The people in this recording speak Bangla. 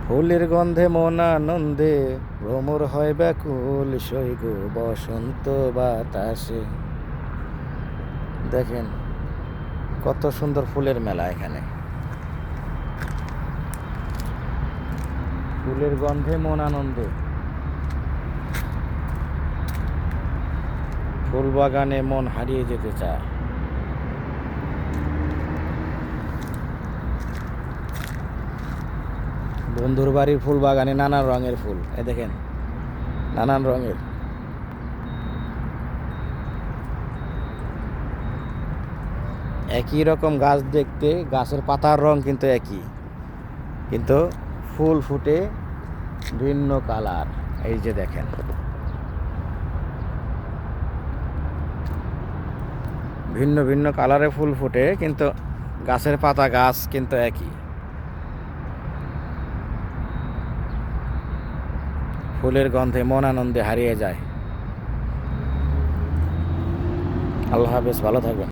ফুলের গন্ধে মন আনন্দে ভ্রমর হয় ব্যাকুল সৈগ বসন্ত বাতাসে। দেখেন কত সুন্দর ফুলের মেলা এখানে। ফুলের গন্ধে মন আনন্দে, ফুল বাগানে মন হারিয়ে যেতে চায়। বন্ধুর বাড়ির ফুল বাগানে নানান রঙের ফুল, এ দেখেন নানান রঙের। একই রকম গাছ দেখতে, গাছের পাতার রং কিন্তু একই, কিন্তু ফুল ফুটে ভিন্ন কালার। এই যে দেখেন ভিন্ন ভিন্ন কালারে ফুল ফুটে, কিন্তু গাছের পাতা গাছ কিন্তু একই। ফুলের গন্ধে মন আনন্দে হারিয়ে যায়। আল্লাহ হাফেজ, ভালো থাকবেন।